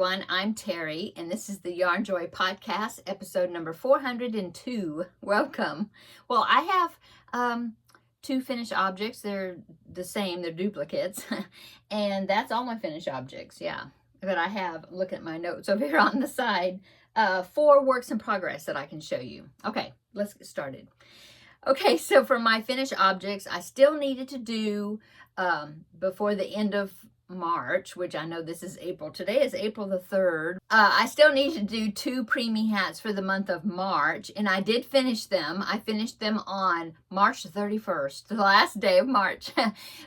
everyone. I'm Terry, and this is the Yarn Joy Podcast, episode number 402. Welcome. Well, I have two finished objects. They're the same, they're duplicates, and that's all my finished objects, yeah. But I have, looking at my notes over here on the side, 4 works in progress that I can show you. Okay, let's get started. Okay, so for my finished objects, I still needed to do before the end of March, which I know this is April. Today is April the 3rd. I still need to do 2 preemie hats for the month of March, and I did finish them. I finished them on March 31st, the last day of March.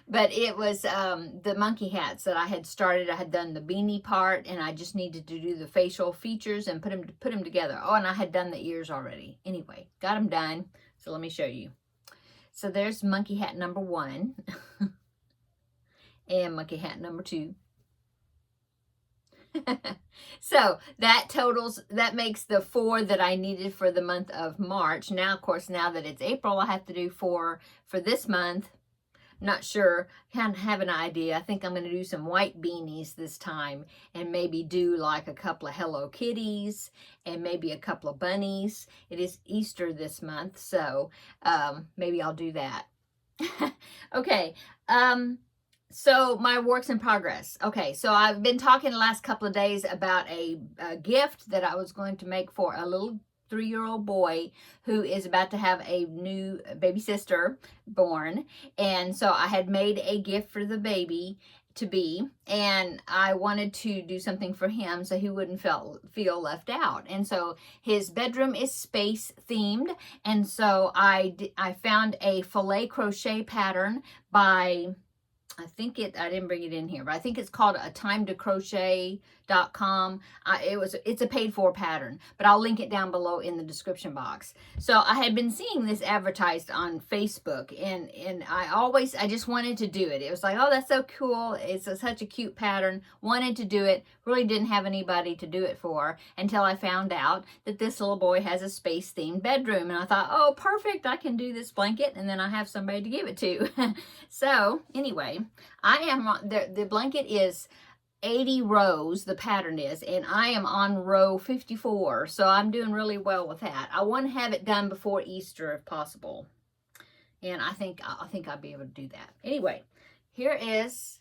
But it was the monkey hats that I had started. I had done the beanie part, and I just needed to do the facial features and put them together. Oh, and I had done the ears already. Anyway, got them done. So let me show you. So there's monkey hat number 1. And monkey hat number 2. So that makes the 4 that I needed for the month of March. Now, of course, now that it's April, I have to do 4 for this month. Not sure, can't have an idea. I think I'm going to do some white beanies this time and maybe do like a couple of Hello Kitties and maybe a couple of bunnies. It is Easter this month, so maybe I'll do that. Okay. So my works in progress. Okay, so I've been talking the last couple of days about a gift that I was going to make for a little 3-year-old boy who is about to have a new baby sister born. And so I had made a gift for the baby to be, and I wanted to do something for him so he wouldn't feel left out. And so his bedroom is space themed, and so I found a filet crochet pattern by, I didn't bring it in here, but I think it's called a timetocrochet.com. It's a paid for pattern, but I'll link it down below in the description box. So I had been seeing this advertised on Facebook, and I just wanted to do it. It was like, oh, that's so cool. It's such a cute pattern. Wanted to do it. Really didn't have anybody to do it for until I found out that this little boy has a space themed bedroom. And I thought, oh, perfect. I can do this blanket, and then I have somebody to give it to. So anyway, I am the blanket is 80 rows, the pattern is, and I am on row 54, so I'm doing really well with that. I want to have it done before Easter if possible, and I think I'll be able to do that. Anyway, here it is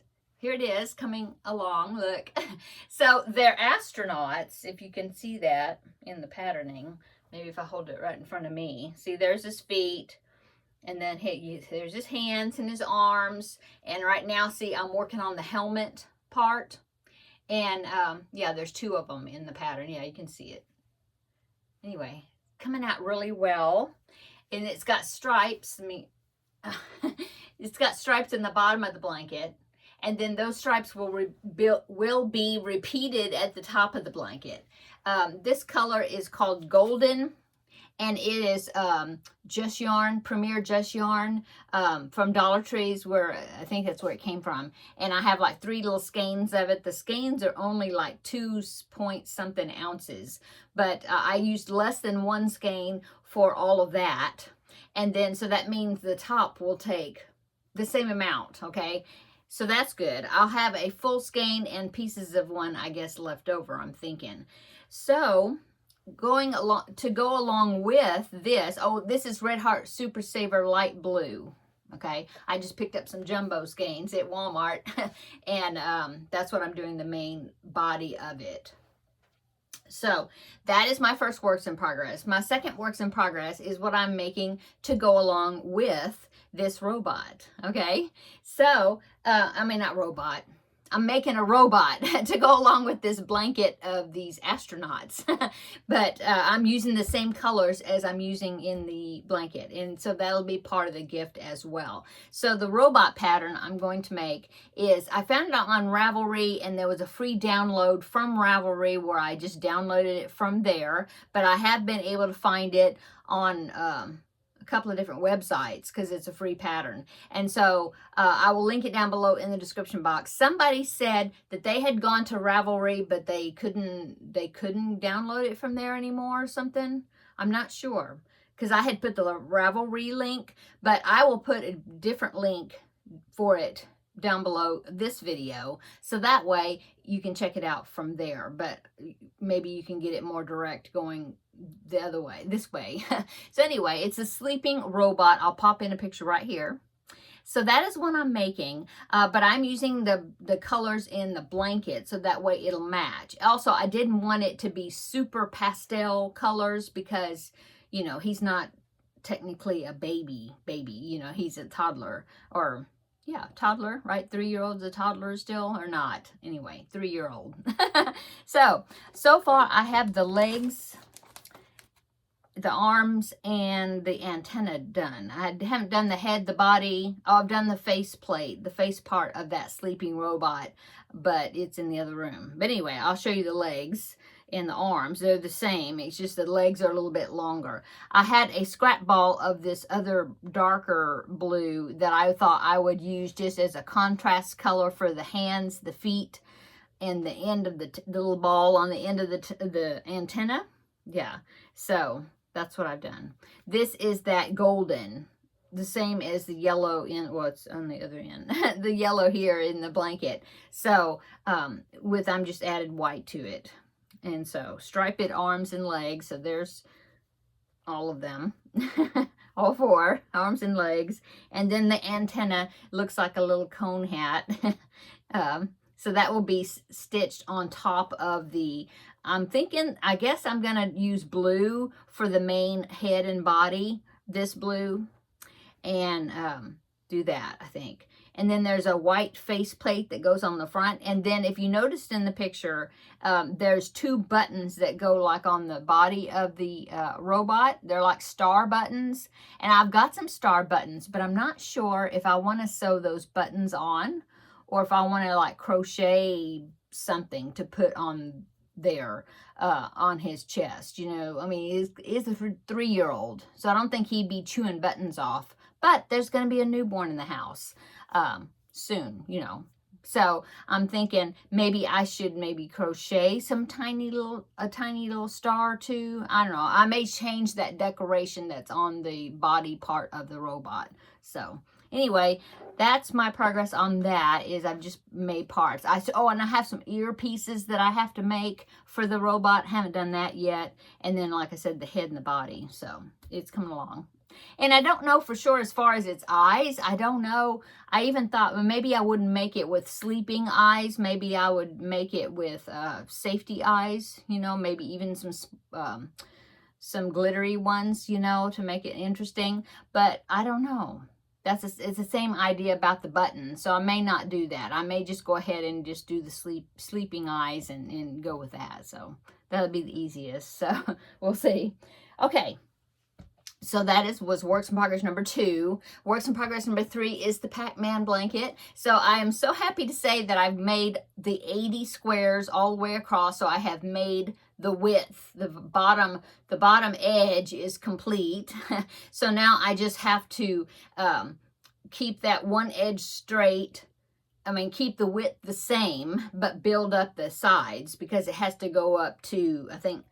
coming along. Look. So they're astronauts, if you can see that in the patterning. Maybe if I hold it right in front of me. See, there's his feet. And then there's his hands and his arms. And right now, see, I'm working on the helmet part. And yeah, there's 2 of them in the pattern. Yeah, you can see it. Anyway, coming out really well. And it's got stripes. It's got stripes in the bottom of the blanket. And then those stripes will be repeated at the top of the blanket. This color is called Golden. And it is Just Yarn, Premier Just Yarn from Dollar Trees, where I think that's where it came from. And I have like 3 little skeins of it. The skeins are only like 2-point-something ounces. But I used less than 1 skein for all of that. And then, so that means the top will take the same amount, okay? So that's good. I'll have a full skein and pieces of 1, I guess, left over, I'm thinking. So going along with this, this is Red Heart Super Saver Light Blue. Okay, I just picked up some jumbo skeins at Walmart, and that's what I'm doing the main body of it. So that is my first works in progress. My second works in progress is what I'm making to go along with this robot. Okay, so not robot. I'm making a robot to go along with this blanket of these astronauts. But I'm using the same colors as I'm using in the blanket. And so that'll be part of the gift as well. So the robot pattern I'm going to make is, I found it on Ravelry, and there was a free download from Ravelry where I just downloaded it from there. But I have been able to find it on a couple of different websites because it's a free pattern. And so I will link it down below in the description box. Somebody said that they had gone to Ravelry, but they couldn't download it from there anymore or something. I'm not sure, because I had put the Ravelry link, but I will put a different link for it down below this video, so that way you can check it out from there, but maybe you can get it more direct going the other way, this way. So anyway, it's a sleeping robot. I'll pop in a picture right here. So that is what I'm making, but I'm using the colors in the blanket so that way it'll match. Also, I didn't want it to be super pastel colors because, you know, he's not technically a baby, you know, he's a toddler, or yeah, toddler, right? 3-year-old's a toddler still, or not? Anyway, 3-year-old. So far I have the legs, the arms, and the antenna done. I haven't done the head, the body. Oh, I've done the face plate, the face part of that sleeping robot, but it's in the other room. But anyway, I'll show you the legs and the arms. They're the same. It's just the legs are a little bit longer. I had a scrap ball of this other darker blue that I thought I would use just as a contrast color for the hands, the feet, and the end of the little ball on the end of the antenna. Yeah, so that's what I've done. This is that golden, the same as the yellow in, well, it's on the other end, the yellow here in the blanket. So I'm just added white to it. And so striped arms and legs. So there's all of them, all 4 arms and legs. And then the antenna looks like a little cone hat. So that will be stitched on top of the, I'm thinking, I guess I'm going to use blue for the main head and body, this blue, and do that, I think. And then there's a white face plate that goes on the front. And then if you noticed in the picture, there's 2 buttons that go like on the body of the robot. They're like star buttons. And I've got some star buttons, but I'm not sure if I want to sew those buttons on or if I want to like crochet something to put on there on his chest. You know, I mean, he's a 3-year-old, so I don't think he'd be chewing buttons off. But there's going to be a newborn in the house soon, you know. So I'm thinking maybe I should crochet some a tiny little star too. I don't know. I may change that decoration that's on the body part of the robot. So anyway, that's my progress on that. Is I've just made parts. And I have some earpieces that I have to make for the robot. Haven't done that yet. And then, like I said, the head and the body. So it's coming along. And I don't know for sure as far as its eyes. I don't know. I even thought, well, maybe I wouldn't make it with sleeping eyes. Maybe I would make it with safety eyes. You know, maybe even some glittery ones, you know, to make it interesting. But I don't know. It's the same idea about the button. So I may not do that. I may just go ahead and just do the sleeping eyes and go with that. So that'll be the easiest. So we'll see. Okay. So that was works in progress number 2. Works in progress number 3 is the Pac-Man blanket. So I am so happy to say that I've made the 80 squares all the way across. So I have made the width, the bottom edge is complete. So now I just have to keep that one edge straight. I mean, keep the width the same, but build up the sides because it has to go up to, I think,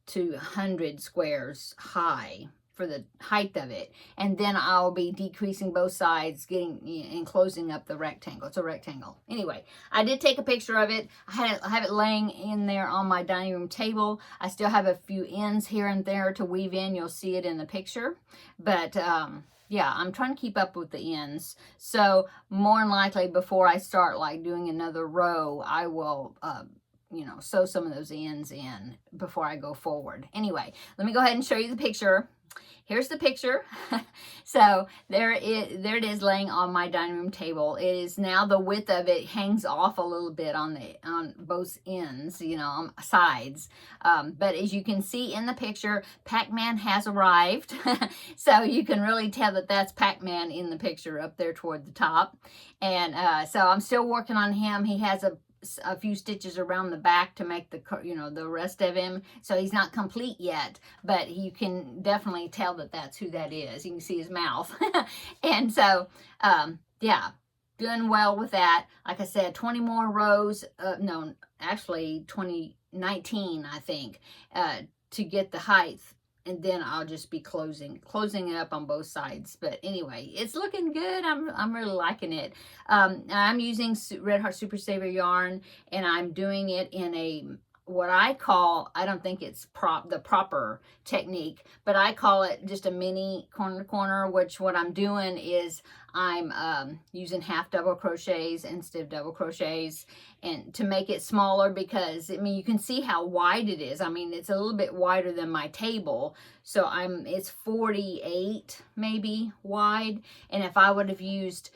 200 squares high for the height of it. And then I'll be decreasing both sides, and closing up the rectangle. It's a rectangle. Anyway, I did take a picture of it. I have it laying in there on my dining room table. I still have a few ends here and there to weave in. You'll see it in the picture. But yeah, I'm trying to keep up with the ends. So more than likely before I start like doing another row, I will you know, sew some of those ends in before I go forward. Anyway, let me go ahead and show you the picture. Here's the picture. So there it is laying on my dining room table. It is now, the width of it hangs off a little bit on both ends, you know, on sides. But as you can see in the picture, Pac-Man has arrived. So you can really tell that that's Pac-Man in the picture up there toward the top. And so I'm still working on him. He has a few stitches around the back to make the rest of him, so he's not complete yet, but you can definitely tell that that's who that is. You can see his mouth. And so yeah, doing well with that. Like I said, 20 more rows, no, actually 19, I think, to get the height and then I'll just be closing it up on both sides. But anyway, it's looking good. I'm really liking it. I'm using Red Heart Super Saver yarn, and I'm doing it in a what I call, I don't think it's the proper technique, but I call it just a mini corner to corner, which what I'm doing is I'm using half double crochets instead of double crochets, and to make it smaller, because I mean you can see how wide it is. I mean it's a little bit wider than my table, so it's 48 maybe wide, and if I would have used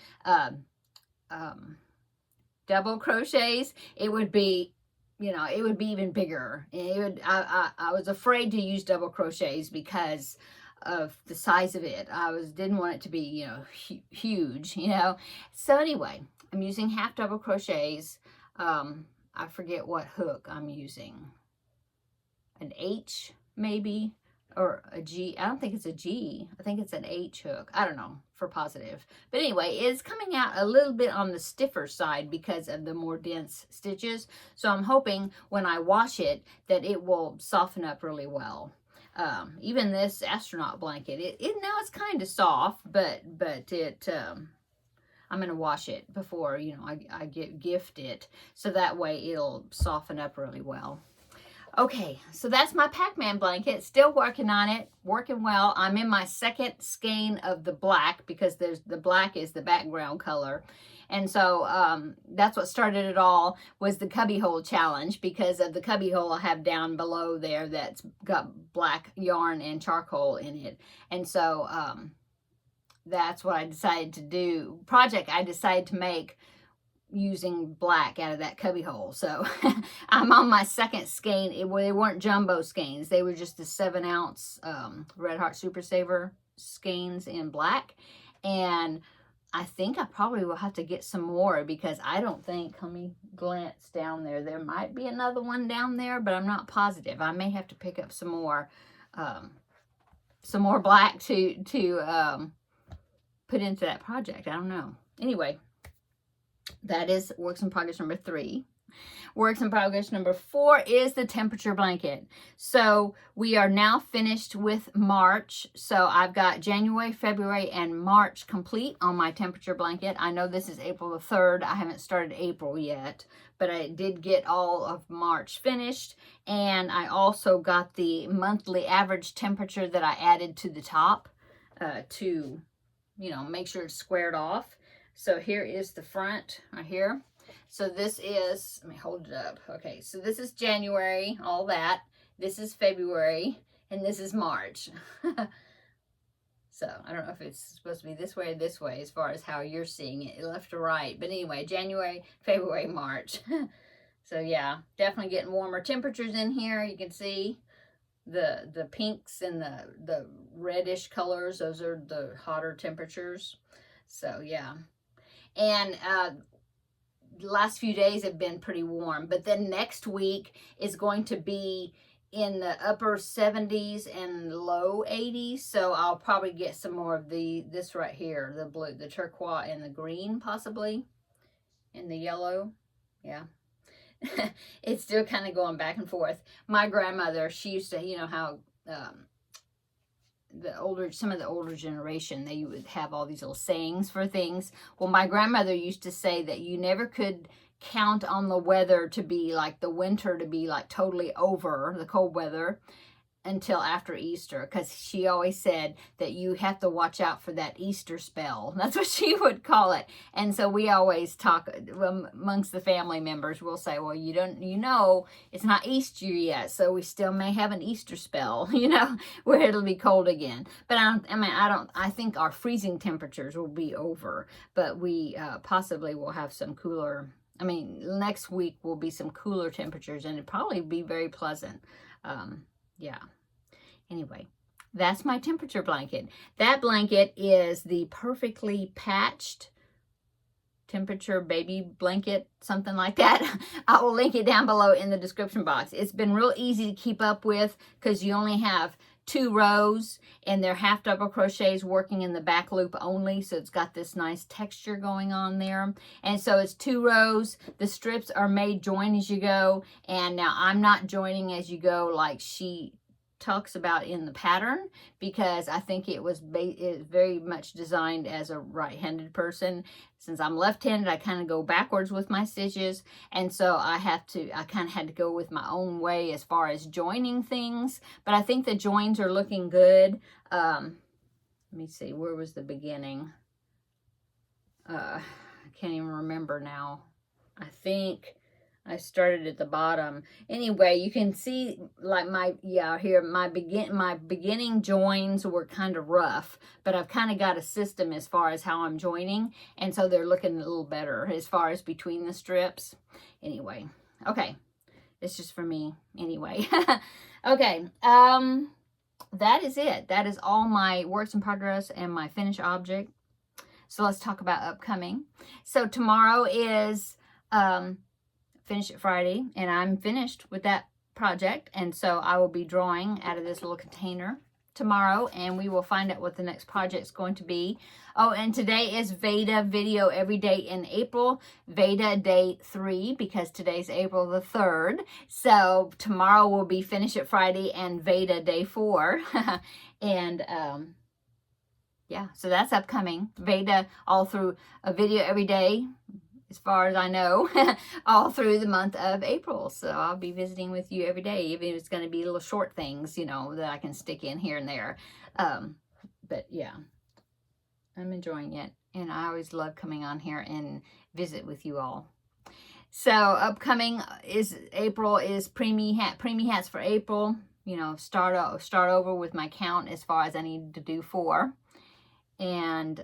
double crochets, it would be, you know, it would be even bigger. It would, I was afraid to use double crochets because of the size of it. Didn't want it to be, you know, huge, you know. So anyway, I'm using half double crochets. I forget what hook I'm using. An H maybe, or a G. I don't think it's a G. I think it's an H hook. I don't know for positive. But anyway, it's coming out a little bit on the stiffer side because of the more dense stitches. So I'm hoping when I wash it that it will soften up really well. Even this astronaut blanket, now it's kind of soft, but it, I'm going to wash it before, you know, I gift it. So that way it'll soften up really well. Okay, so that's my Pac-Man blanket. Still working on it, working well. I'm in my second skein of the black because the black is the background color. And so that's what started it all, was the cubbyhole challenge, because of the cubbyhole I have down below there that's got black yarn and charcoal in it. And so that's what I decided to do. Project I decided to make using black out of that cubbyhole. So I'm on my second skein. They weren't jumbo skeins. They were just the 7-ounce Red Heart Super Saver skeins in black. And I think I probably will have to get some more, because I don't think, let me glance down there. There might be another one down there, but I'm not positive. I may have to pick up some more black to put into that project. I don't know. Anyway, that is works in progress number 3. Works in progress number 4 is the temperature blanket. So we are now finished with March. So I've got January, February, and March complete on my temperature blanket. I know this is April the 3rd. I haven't started April yet, but I did get all of March finished. And I also got the monthly average temperature that I added to the top to, you know, make sure it's squared off. So here is the front right here. So this is, let me hold it up. Okay, so this is January, all that. This is February, and this is March. So I don't know if it's supposed to be this way or this way as far as how you're seeing it, left or right. But anyway, January, February, March. So yeah, definitely getting warmer temperatures in here. You can see the pinks and the reddish colors. Those are the hotter temperatures. So yeah. And the last few days have been pretty warm, but then next week is going to be in the upper 70s and low 80s. So I'll probably get some more of this right here, the blue, the turquoise, and the green possibly, and the yellow. Yeah. It's still kind of going back and forth. My grandmother, she used to, you know how some of the older generation, they would have all these little sayings for things. Well, my grandmother used to say that you never could count on the weather to be like the winter to be like totally over, the cold weather, until after Easter, because she always said that you have to watch out for that Easter spell. That's what she would call it. And so we always talk amongst the family members. We'll say, well, you know, it's not Easter yet, so we still may have an Easter spell, you know, where it'll be cold again. But I think our freezing temperatures will be over, but we possibly will have some cooler. I mean, next week will be some cooler temperatures, and it'll probably be very pleasant. Yeah. Anyway, that's my temperature blanket. That blanket is the perfectly patched temperature baby blanket, something like that. I will link it down below in the description box. It's been real easy to keep up with because you only have 2 rows, and they're half double crochets working in the back loop only, so it's got this nice texture going on there. And so it's 2 rows. The strips are made join as you go, and now I'm not joining as you go like she talks about in the pattern, because I think it was very much designed as a right-handed person. Since I'm left-handed, I kind of go backwards with my stitches, and so I kind of had to go with my own way as far as joining things. But I think the joins are looking good. Let me see, where was the beginning? I can't even remember now. I think I started at the bottom. Anyway, you can see like my beginning joins were kind of rough, but I've kind of got a system as far as how I'm joining, and so they're looking a little better as far as between the strips. Anyway, okay, it's just for me anyway. Okay, that is it. That is all my works in progress and my finished object. So let's talk about upcoming. So tomorrow is Finish It Friday, and I'm finished with that project, and so I will be drawing out of this little container tomorrow, and we will find out what the next project is going to be. Oh, and today is VEDA video every day in April, VEDA day 3, because today's April the 3rd. So tomorrow will be Finish It Friday and VEDA day 4. And yeah, so that's upcoming. VEDA all through a video every day, as far as I know, all through the month of April. So I'll be visiting with you every day, even if it's going to be little short things, you know, that I can stick in here and there. But yeah, I'm enjoying it. And I always love coming on here and visit with you all. So upcoming is April is preemie hats for April. You know, start over with my count as far as I need to do 4. And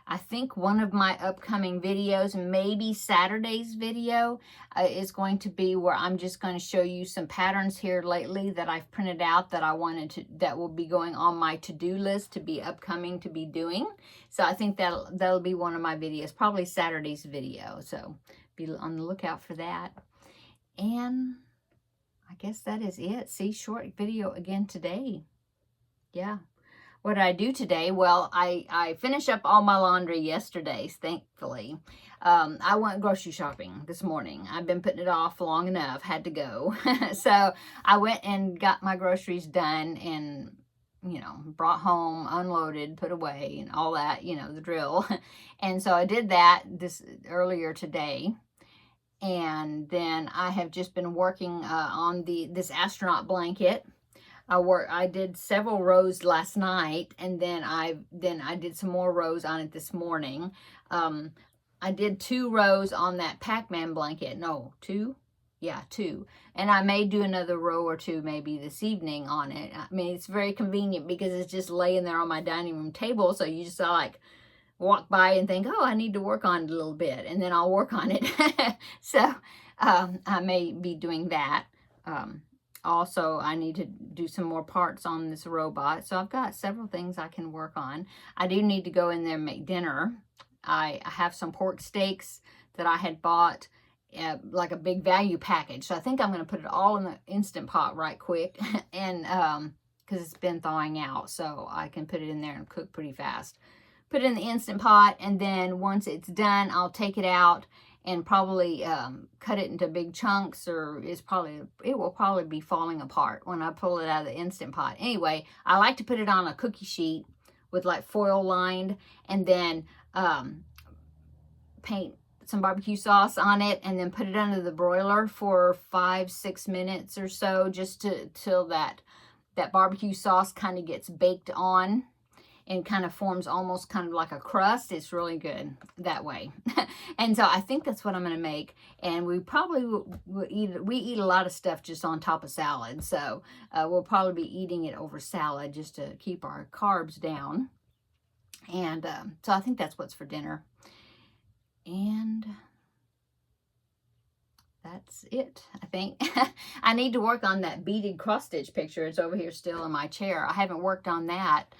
I think one of my upcoming videos, maybe Saturday's video, is going to be where I'm just going to show you some patterns here lately that I've printed out that that will be going on my to-do list to be upcoming to be doing. So I think that'll be one of my videos, probably Saturday's video. So be on the lookout for that. And I guess that is it. See, short video again today. Yeah. What did I do today? Well, I finished up all my laundry yesterday, thankfully. I went grocery shopping this morning. I've been putting it off long enough, had to go. So I went and got my groceries done and, you know, brought home, unloaded, put away, and all that, you know, the drill. And so I did that earlier today. And then I have just been working on this astronaut blanket. I did several rows last night, and then I did some more rows on it this morning. I did 2 rows on that Pac-Man blanket. No, 2? Yeah, 2. And I may do another row or 2 maybe this evening on it. I mean, it's very convenient because it's just laying there on my dining room table, so you just like walk by and think, oh, I need to work on it a little bit, and then I'll work on it. So I may be doing that. Also, I need to do some more parts on this robot. So I've got several things I can work on. I do need to go in there and make dinner. I have some pork steaks that I had bought, like a big value package. So I think I'm going to put it all in the Instant Pot right quick. And because it's been thawing out, so I can put it in there and cook pretty fast. Put it in the Instant Pot, and then once it's done, I'll take it out and probably cut it into big chunks, or it will probably be falling apart when I pull it out of the Instant Pot. Anyway, I like to put it on a cookie sheet with like foil lined, and then paint some barbecue sauce on it, and then put it under the broiler for 5-6 minutes or so, just till that barbecue sauce kind of gets baked on and kind of forms almost kind of like a crust. It's really good that way. And so I think that's what I'm going to make. And we probably will eat a lot of stuff just on top of salad. So we'll probably be eating it over salad just to keep our carbs down. And so I think that's what's for dinner. And that's it, I think. I need to work on that beaded cross stitch picture. It's over here still in my chair. I haven't worked on that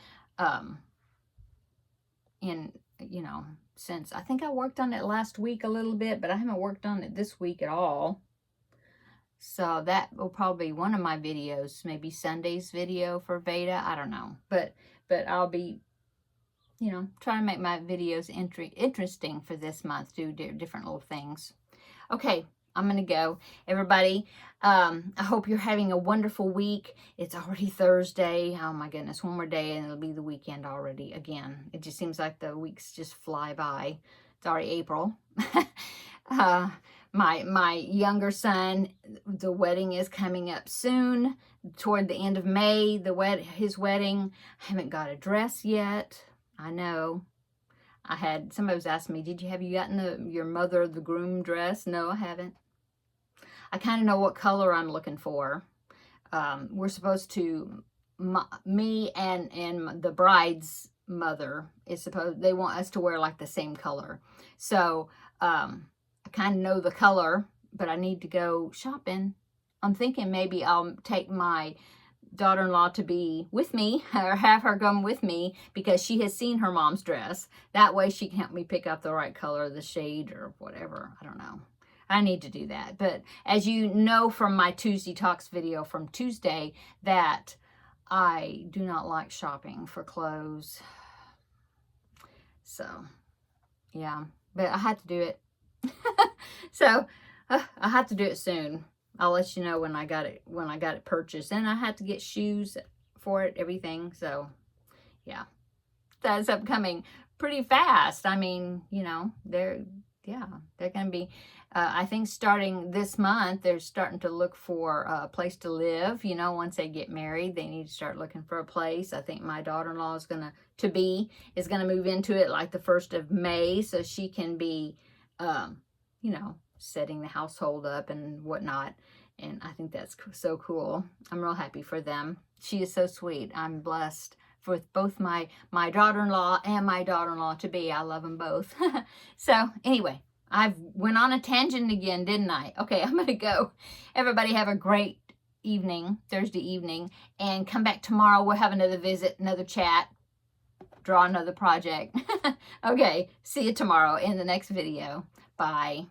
since I think I worked on it last week a little bit, but I haven't worked on it this week at all. So that will probably be one of my videos, maybe Sunday's video for VEDA. I don't know, but I'll be, trying to make my videos interesting for this month, do different little things. Okay, I'm going to go. Everybody, I hope you're having a wonderful week. It's already Thursday. Oh my goodness, one more day and it'll be the weekend already again. It just seems like the weeks just fly by. It's already April. My younger son, the wedding is coming up soon, toward the end of May, his wedding. I haven't got a dress yet. I know. Somebody was asking me, have you gotten your mother the groom dress? No, I haven't. I kind of know what color I'm looking for. We're supposed to, me and the bride's mother they want us to wear like the same color. So, I kind of know the color, but I need to go shopping. I'm thinking maybe I'll take my daughter-in-law to be with me, or have her come with me, because she has seen her mom's dress. That way she can help me pick up the right color, the shade, or whatever. I don't know. I need to do that. But as you know from my Tuesday Talks video from Tuesday, that I do not like shopping for clothes. So, yeah. But I had to do it. So, I have to do it soon. I'll let you know when I got it purchased. And I had to get shoes for it, everything. So, yeah. That's upcoming pretty fast. I mean, you know, they're going to be, I think starting this month, they're starting to look for a place to live. You know, once they get married, they need to start looking for a place. I think my daughter-in-law is going to move into it like the 1st of May. So she can be, you know, setting the household up and whatnot. And I think that's so cool. I'm real happy for them. She is so sweet. I'm blessed with both my daughter-in-law and my daughter-in-law to be. I love them both. So anyway, I've went on a tangent again, didn't I? Okay, I'm going to go. Everybody have a great evening, Thursday evening, and come back tomorrow. We'll have another visit, another chat, draw another project. Okay, see you tomorrow in the next video. Bye.